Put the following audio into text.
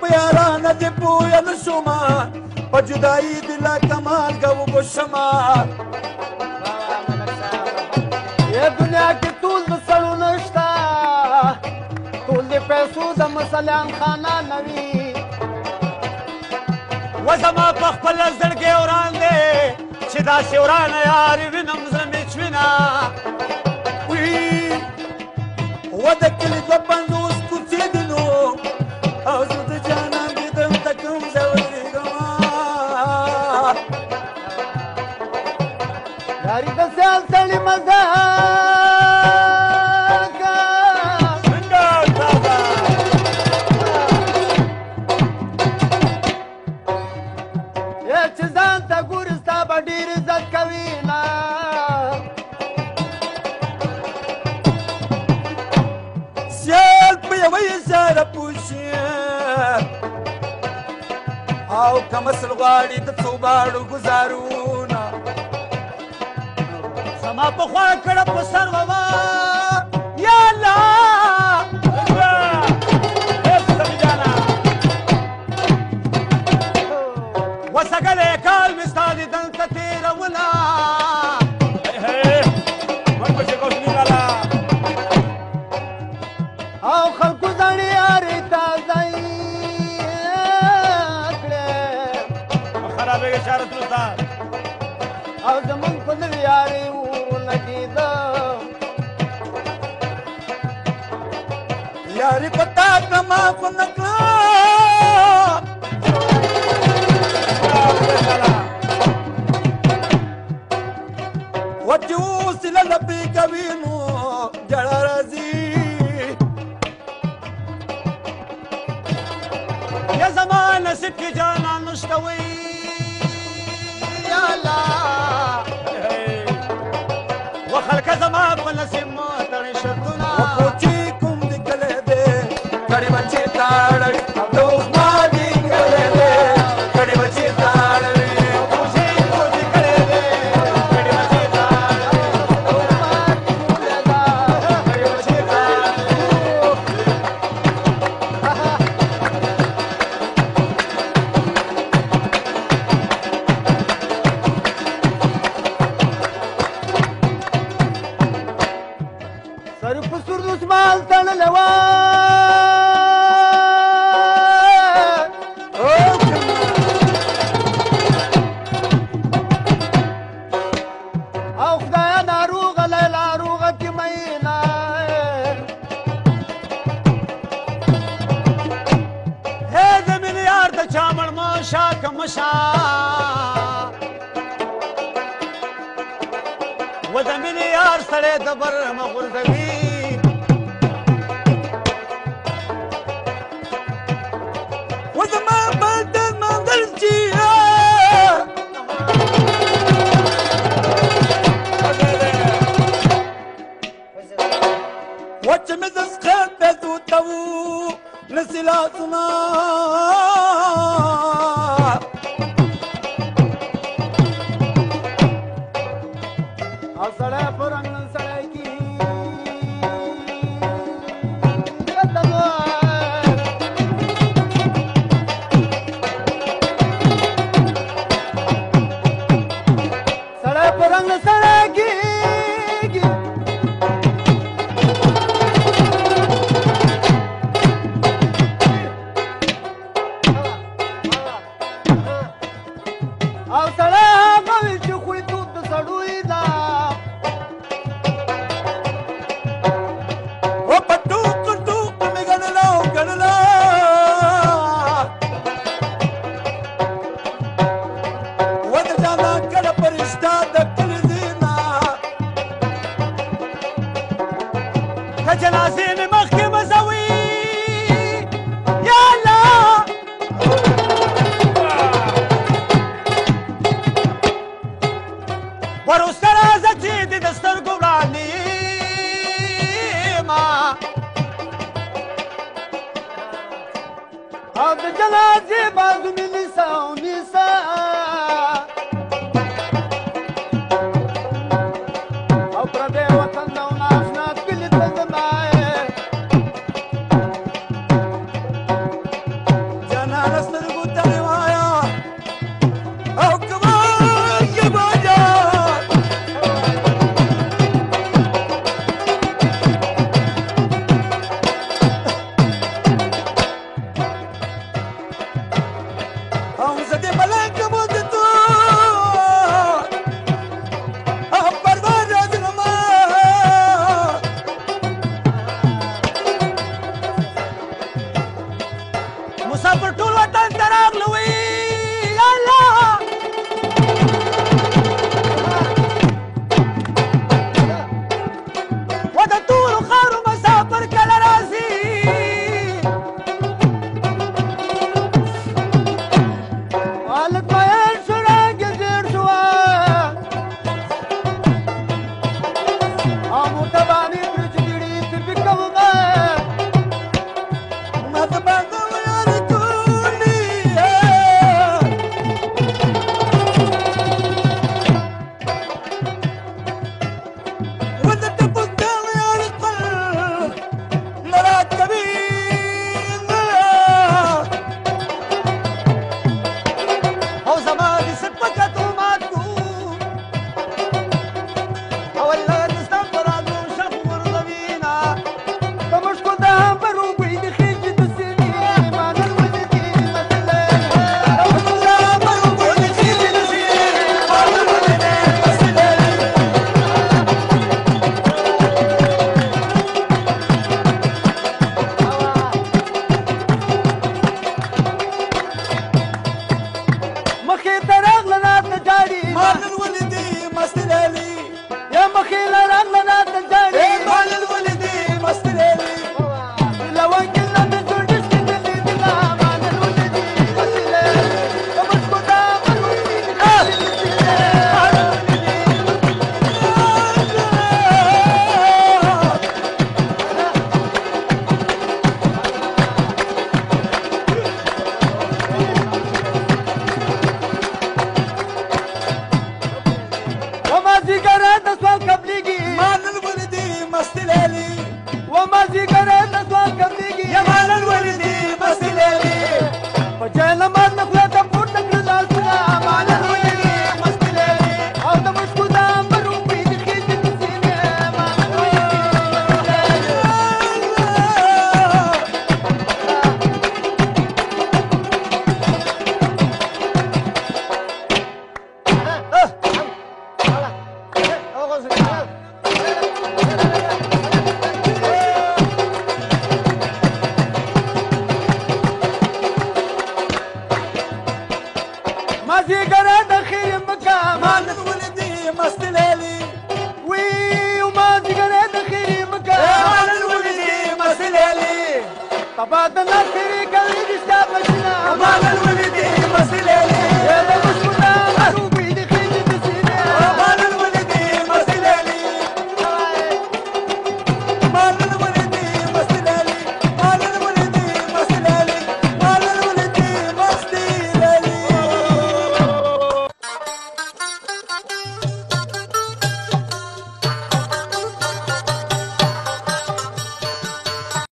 په یارانه دې پویه نه شومه په جدایي دې لکه مالګه وګوشمه دنیا کې ټول د سړو نشته ټول د پیسو د مسلیان خانه وي و زما په خپله زړګی وران دی چې داسې ورانه یار وینم زړه مې چوینه و د کلي دوه پنځوس کوڅې دي نو او زه د جانان دیدم ته کوم ځای ودرېږمه یاري د سیال سړي مزه چې ځان ته ګورې ستا به ډېر عزت کوي نه سیال په یوه اشاره پوشي او که مسل غواړي د څو باړو ګزارونه زما په خوا کړه په سر وه یا الله وسګلی کال مې ستا د دلته تېروله او خلکو زړې یارې تازه کړې خرابېږي شارتونو ستا او زمونږ په نوې یارې ولګېده یارې په تا که ما خو نه کړه و چې اوس له لبې کوي نو جړه راځي یا زما نصیب کې جانان نشته وی یا الله و خلکه زما په نصیب مو تړي شرطونه و کوچي کوم دې کلی دی کړي بچې تاړوي د اوس ما دې کلی دی کړي بچې تاړوي سر په سردوس مال تړلی وه او خدایه ناروغه لیلا روغه کې مینه هې د مینې یار د چا مړ مه شا که مه شا و د مینې یار سړی د بر مه غورځوي و زما بد منزل چې و چې مې د سخت پیسو ته و نسي لاسونه او سړی په رنګ نن سړی کي سړی په رنګ سړی کېږي او سړی هغه وي چې خوی توب د سړوی ده و په ټوک ټوک مې ګڼله او ګڼله و د جانان کله فرشته د کلي ځینه که جنازې مې مخکې مزوي یا الله وروسته راځه چې دې د سترګو وړاندې یمه او د جنازې بازو مې نیسه او نیسه او پردی وطن ده او ناشنا کلي ته ځمه على سترګو ته وایا او کمان کې باجا او زه دې ملنګ مونږ ته او پروان راځنما مسافر ټول وطن ته راغلوي یا الله و د تورو خاورو مسافر کله راځي هلک مین شو رنګ یې زیړ شوه او موټه باندې کړه چې ګړي پې کومه ما ته باندې ویارې کولي و د ټپوس ته ویارې کول نه راکوي او زما د صدقتو مات کو او الله د ستا په رازو شخ ورغوينا د مشکو د همبرو بوی د خېږي د سینې مانل ولدي مسله مخې ته راغله راته جاړي یا مخې له راغله راته جاړي لونګ نه د جوړې سپینې دي لا مانل ولدي مسله د مشکو د همبرو بوی د خېږي د سینې وما زیګره د سوال قبلېږي وما زیګره د سوال قبلېږي په جای نماز نه خوله ته پورته کړه لاسونه مانل ولدي مسله او د مشکو د همبرو بوی د خېږي د سینې مانل ولدي ما زیګره د خیر مقام وی وما زیګره د خیر مقام تبا د نصرې کوي رشتہ بشنا